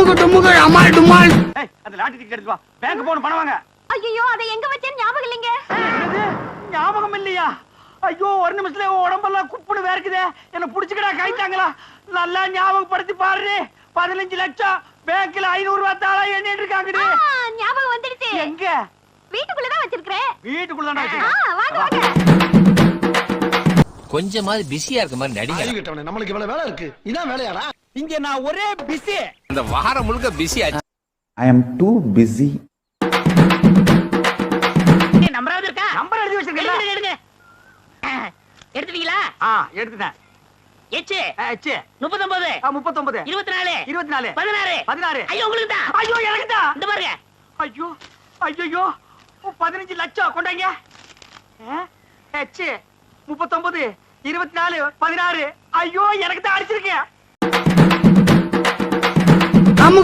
அமுக டுமுக அமால் டுமால். அந்த lottery ticket எடுத்து வா, பேங்க் போன பணம் வாங்க. ஐயோ அதை எங்க வச்சேன்னு ஞாபகம் இல்லைங்க. ஞாபகம் இல்லையா? ஐயோ ஒரு நிமிஷத்துல உடம்பெல்லாம் குப்புன்னு வேர்க்குதே. என்ன புடிச்சுக்கடா கைத்தாங்களா? நல்லா ஞாபகப்படுத்தி பாரு. 15 லட்சம் பேங்க்ல 500 ரூபாய் தாளா எண்ணிட்டு இருக்காங்கடி. ஞாபகம் வந்துடுச்சு. எங்க? வீட்டுக்குள்ள தான் வச்சிருக்கேன். வீட்டுக்குள்ள தான் வச்சிருக்கேன். வாங்க வாங்க. கொஞ்சமாவது பிஸியா இருக்க மாதிரி நடிங்க. நம்மளுக்கு இவ்வளவு வேலை இருக்கு. இதான் வேலையாடா? இங்க நான் ஒரே பிஸி. இந்த வாரம் முழுக்க பிஸி ஆச்சு. I am too busy. நம்பராவது இருக்கா? நம்பர் எழுதி வச்சிருக்கீங்களா? எடுங்க. எடுத்துட்டீங்களா? எடுத்துட்டேன். எச்சு. எச்சு. 39. 39. 24. 24. 16. 16. ஐயோ உங்களுக்கு தான். ஐயோ எனக்கு தான். இந்த பாருங்க. ஐயோ ஐயோ 15 லட்சம் கொண்டாங்க. எச்சு 39 24 16. ஐயோ எனக்கு தான் அடிச்சிருக்கேன்.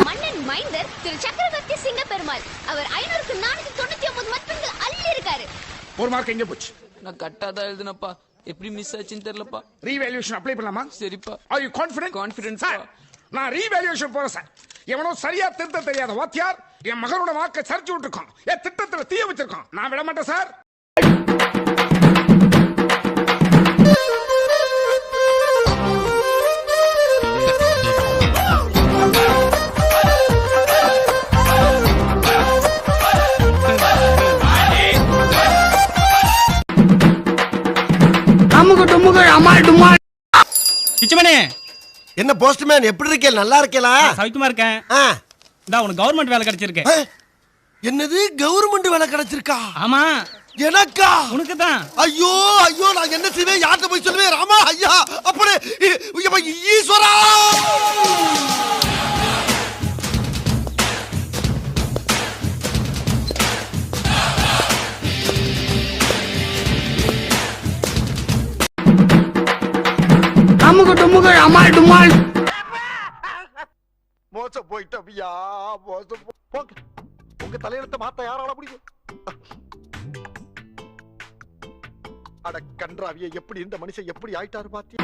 மன்னன் மைந்தர் திரு சக்கரவர்த்தி சிங்க பெருமாள் அவர் 500க்கு 499 மதிப்பெண்கள் அள்ளி இருக்காரு. ஒரு மார்க் எங்க போச்சு? நான் கட்டாதான் எழுதுனப்பா, எப்படி மிஸ் ஆச்சுன்னு தெரியலப்பா. ரீவேல்யூஷன் அப்ளை பண்ணலாமா? சரிப்பா. Are you confident? Confident, sir. நான் ரீவேல்யூஷன் போறேன் சார். எவனோ சரியா திருத்த தெரியாத வாத்தியார் என் மகனோட வாக்கை சரிச்சு விட்டுருக்கான். என் திட்டத்துல தீய வச்சிருக்கான். நான் விட மாட்டேன் சார். அமுக டுமுக அமால் டுமால். பிச்சமனே, என்ன போஸ்ட்மேன் எப்படி இருக்கே? நல்லா இருக்கேலா? சவிக்குமா இருக்கேன். இந்தா உனக்கு கவர்மெண்ட் வேலை கிடைச்சிருக்கு. என்னது கவர்மெண்ட் வேலை கிடைச்சிருக்கா? ஆமா எனக்கா? உனக்கு தான். ஐயோ ஐயோ நான் என்ன செய்வேன்? யார்கிட்ட போய் சொல்லுவேன்? ராமா ஐயா அப்படி ஈஸ்வரா. அமுக டுமுக அமால் டுமால். மோசம் போயிட்டோம்யா, மோசம். உங்க தலையெழுத்த மாத்த யாரால முடியும்? அட கன்றாவிய, எப்படி இந்த மனுஷன் எப்படி ஆயிட்டாரு பாத்தியா?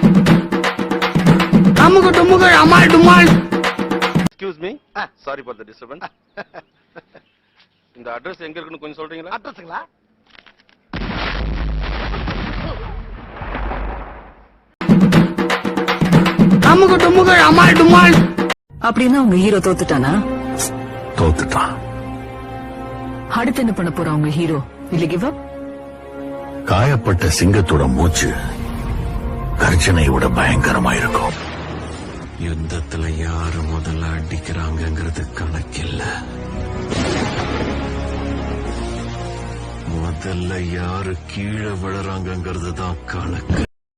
அமுக டுமுக அமால் டுமால். Excuse me. Sorry for the disturbance. இந்த அட்ரஸ் எங்க இருக்குன்னு கொஞ்சம் சொல்றீங்களா? அட்ரஸ்ங்களா? அமுக டுமுக அமால் டுமால். அப்படின்னா உங்க ஹீரோ தோத்துட்டானா? தோத்துட்டான். அடுத்து என்ன பண்ண போறா உங்க ஹீரோ? இல்ல கிவ் அப்? காயப்பட்ட சிங்கத்தோட மூச்சு கர்ஜனை விட பயங்கரமா இருக்கும். யுத்தத்துல யாரு முதல்ல அடிக்கிறாங்கிறது கணக்கில்ல, முதல்ல யாரு கீழே விழுறாங்கிறது தான் கணக்கு.